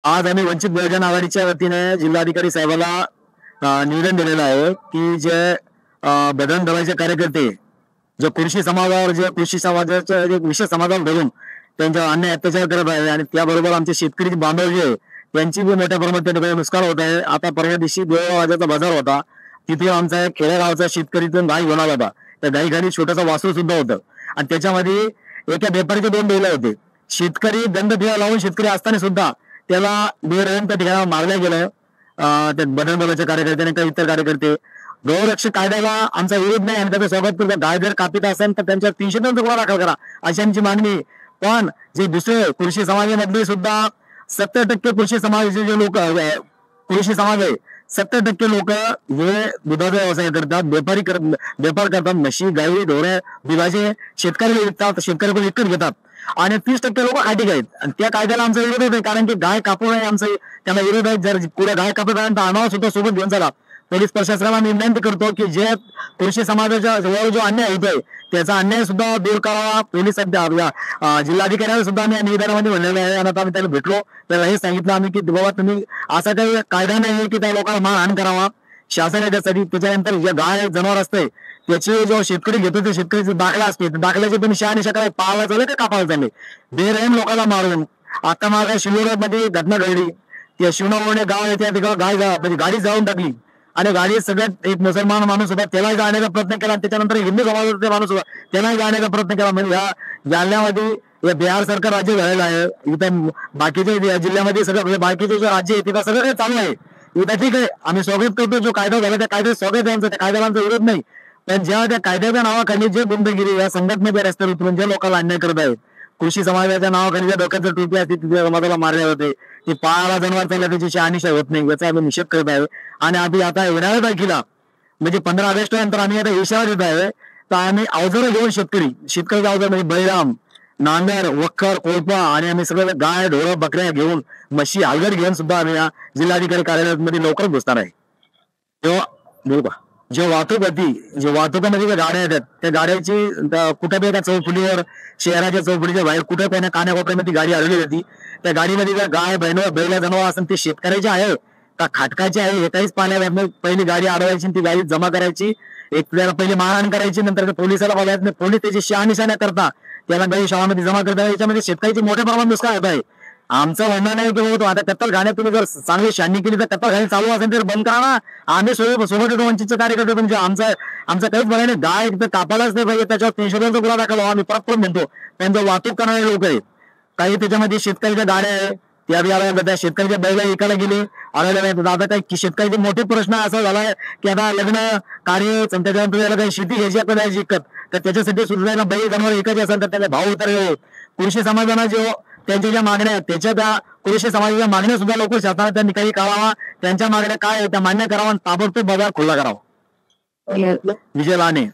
आज आम्ही वंचित बहुजन आघाडीच्या वतीने जिल्हाधिकारी साहेबाला निवेदन दिलेलं आहे की जे बजरंग दलाचे कार्यकर्ते जे कृषी समाजावर जे कृषी समाजाच्या जे विशेष समाजावर धरून त्यांच्या अन्याय अत्याचार करत आहे आणि त्याबरोबर आमचे शेतकरी बांधव जे त्यांची बी मोठ्या प्रमाणात त्या ठिकाणी नुकसान होत आहे. आता परवा दिवशी देवळवाजाचा बाजार होता, तिथे आमचा एक खेडेगावचा शेतकरीतून गाय घेऊन आला होता. त्या गायीखाली छोटासा वासरू सुद्धा होतं आणि त्याच्यामध्ये एका व्यापारीचे 2 बैल होते. शेतकरी दंड ठेवा लावून शेतकरी असताना सुद्धा त्याला बेरहम त्या ठिकाणी मारलं गेलं. त्या बजरंग दलाच्या कार्यकर्त्याने काही इतर कार्यकर्ते. गौरक्षक कायद्याला आमचा विरोध नाही आणि त्याचं स्वागत करतो. गाय जर कापित असेल तर त्यांच्या 300 गुन्हा दाखल करा अशी आमची मागणी. पण जे दुसरे कृषी समाजामधले सुद्धा 70% कृषी समाजाचे जे लोक कृषी समाज आहे, 70% लोक हे दुधाचा व्यवसाय करतात, व्यापार करतात. म्हशी गाई ढोरे दुधाचे शेतकरी विकतात, शेतकऱ्याकडून विकत घेतात आणि 30% लोक खाटी आहेत. आणि त्या कायद्याला आमचा विरोध आहे, कारण की गाय कापू नये आमचं त्याला विरोध आहे. जर पुढे गाय कापत आहे तर आणावा सुद्धा सोबत घेऊन चला. पोलीस प्रशासनाला विनंती करतो की जे कृषी समाजाच्या जवळ जो अन्याय होतोय त्याचा अन्याय सुद्धा दूर करावा. पोलीस जिल्हाधिकाऱ्यांना सुद्धा आम्ही निवेदनामध्ये म्हणलेलं आहे आणि आता आम्ही त्याला भेटलो, त्याला हे सांगितलं आम्ही की बाबा तुम्ही असा काही कायदा नाही की त्या लोकांना मारहाण करावा. शासन आहे त्यासाठी. त्याच्यानंतर जे गाय जनावर असते त्याचे जो शेतकरी घेतो ते शेतकरीचा दाखला असते, दाखल्याचे तुम्ही शहानिशा काय पाळायला चालले का कापायला चालले बेरहम लोकांना मारून. आता मागे शिवनेरमध्ये घटना घडली. त्या शिवनेरमध्ये गाव आहे त्या ठिकाणी म्हणजे गाडी जाऊन टाकली आणि गाडी सगळ्यात एक मुसलमान माणूस होता त्यालाही जाण्याचा प्रयत्न केला. त्याच्यानंतर हिंदू समाजाचा माणूस होता त्यालाही जाण्याचा प्रयत्न केला. म्हणजे या जालन्यामध्ये या बिहार सरकार राज्य झालेलं आहे. इथं बाकीच्या जिल्ह्यामध्ये सगळं बाकीचे जे राज्य आहे तिथं सगळं काही चालू आहे. इथं ठीक आहे, आम्ही स्वागत करतो. जो कायदा झाला त्या कायद्यात स्वागत आहे आमचं, त्या कायद्याला आमचा विरोध नाही. पण जेव्हा त्या कायद्याच्या नावाखाली जे गुंडगिरी या संघटनेच्या रस्त्यावर उतरून जे लोकांना अन्याय करत आहेत, कृषी समाजाच्या नावाखाली ज्या डोक्याचं टोपी असते तिथे समाजाला मारले होते, ती पाळाला जनावर चालल्या त्याची शहानिशा होत नाही याचा आम्ही निषेध करत आहे. आणि आम्ही आता येणाऱ्या तारखेला म्हणजे 15 ऑगस्ट नंतर आम्ही आता इशारा देत आहे तर आम्ही अवजारं घेऊन शेतकरी अवजार म्हणजे बैराम, नांगर, वखर, कोळपा आणि आम्ही सगळं गाय ढोरं बकऱ्या घेऊन म्हशी हलगड घेऊन सुद्धा आम्ही या जिल्हाधिकारी कार्यालयामध्ये लवकरच घुसणार आहे. तेव्हा बोलू का जे वाहतूक होती, जे वाहतुकामध्ये ज्या गाड्या येतात त्या गाड्याची कुठे एका चौफुलीवर शहराच्या चौफुलीच्या बाहेर कुठे पण कान्याकोपऱ्यामध्ये गाडी आलेली होती. त्या गाडीमध्ये जर गाय बैल जनावर असेल ते शेतकऱ्याचे आहे का खाटकाचे आहे हे काहीच पाहण्यात. पहिली गाडी अडवायची, ती गाडी जमा करायची, एक त्याला पहिली मारहाण करायची, नंतर पोलिसाला बघायचं नाही. पोलीस त्याची शहानिशा न करता त्याला गाडी शाळामध्ये जमा करतात. याच्यामध्ये शेतकऱ्याची मोठ्या प्रमाणात नुकसान होत आहे. आमचं म्हणणं नाही की बाबा आता कत्तल घाण्यात तुम्ही जर चांगली शानी केली तर कत्तल घाणी चालू असेल तर बंद करा ना. आम्ही सोबत येतो वंचितचे कार्यकर्ते. म्हणजे आमचं काहीच बघाय नाही. गाय कापायलाच नाही पाहिजे, त्याच्यावर 300 गुन्हा दाखल व्हावा. आम्ही परत म्हणतो त्यांचं वाहतूक करणारे लोक आहेत. काही त्याच्यामध्ये शेतकऱ्याच्या गाड्या आहे त्या बी आल्या, त्या शेतकऱ्याच्या बैला एकाला गेले आलेल्या नाही. आता काही शेतकऱ्याचे मोठे प्रश्न असा झालाय की आता लग्न कार्य त्याच्यानंतर त्याला काही शेती घ्यायची आपल्याला विकत तर त्याच्यासाठी सुद्धा बैल जनावर एकाचे असेल तर त्याला भाव उतरले. कृषी समाजानं जो त्यांच्या ज्या मागण्या आहेत त्याच्या त्या कृषी समाजाच्या मागण्या सुद्धा लवकर शासनाने त्या निकाली काढावा. त्यांच्या मागण्या काय आहेत त्या मान्य करावा, ताबडतोब बाजार खुला करावा. विजय लाने.